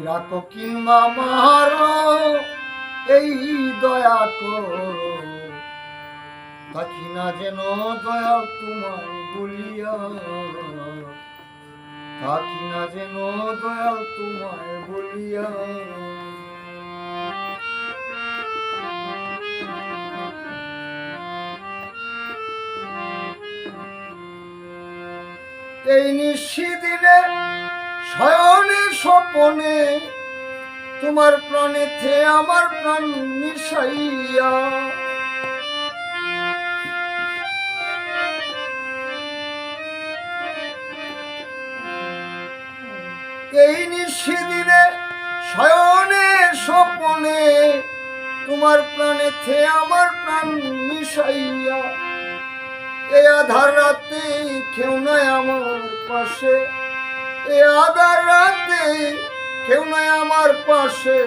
রাখো কিংবা মারো এই দয়া করো, থাকি না যেন দয়াল তোমায় বলিয়া, থাকি না যেন দয়াল তোমায় বলিয়া। এই নিশিদিনে শয়নে স্বপনে তোমার প্রাণেতে আমার প্রাণ মিশাইয়া, এই নিশিদিনে শয়নে স্বপনে তোমার প্রাণেতে আমার প্রাণ মিশাইয়া, এ আধার রাতে কেউ নাই আমার পাশে, এ আধার রাতে কেউ নাই আমার পাশে,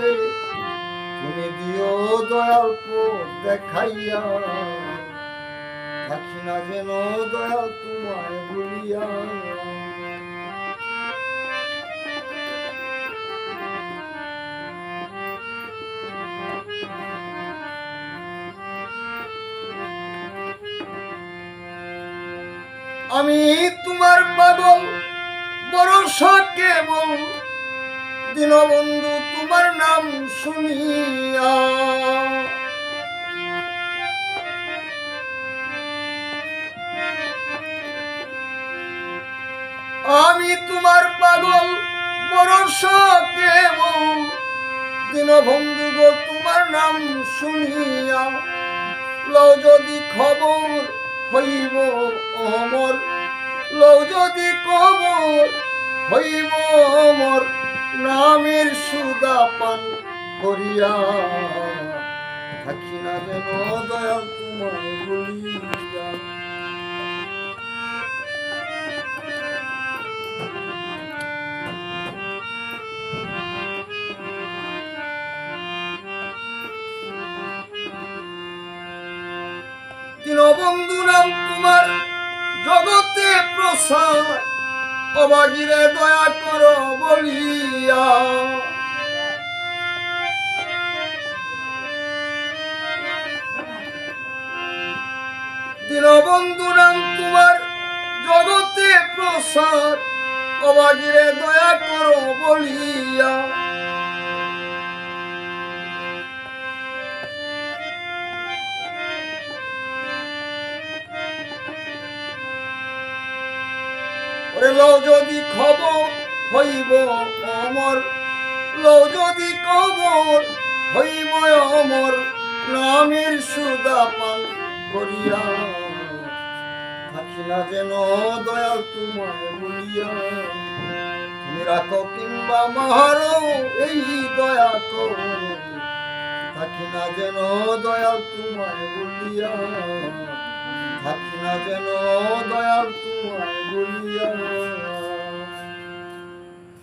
তুমি দিও দয়াল পথ দেখাইয়া, থাকি না যেন দয়াল তোমায় বলিয়া। আমি তোমার পাগল ভরসা কেবল দীনবন্ধু তোমার নাম শুনিয়া, আমি তোমার পাগল ভরসা কেবল দীনবন্ধু গো তোমার নাম শুনিয়া, লও যদি খবর হইব অমর, লও যদি খবর হইব অমর, নামের সুদা পান করিয়া, থাকি না যেন দয়াল তোমায় বলিয়া। দীনবন্ধু নাম তোমার জগতে প্রসার, অবাগিরে দয়া করো বলিয়া, দীনবন্ধু নাম তোমার জগতে প্রসার, অবাগিরে দয়া করো বলিয়া, লও যদি খবর হইব অমর, লও যদি খবর হইব অমর, নামের সুদা পান করিয়া, থাকি না যেন দয়াল তোমায় বলিয়া, তুমি রাখো কিংবা মারো এই দয়া করো, থাকি না যেন দয়াল তোমায় বলিয়া, থাকি না যেন দয়াল তোমায় বলিয়া।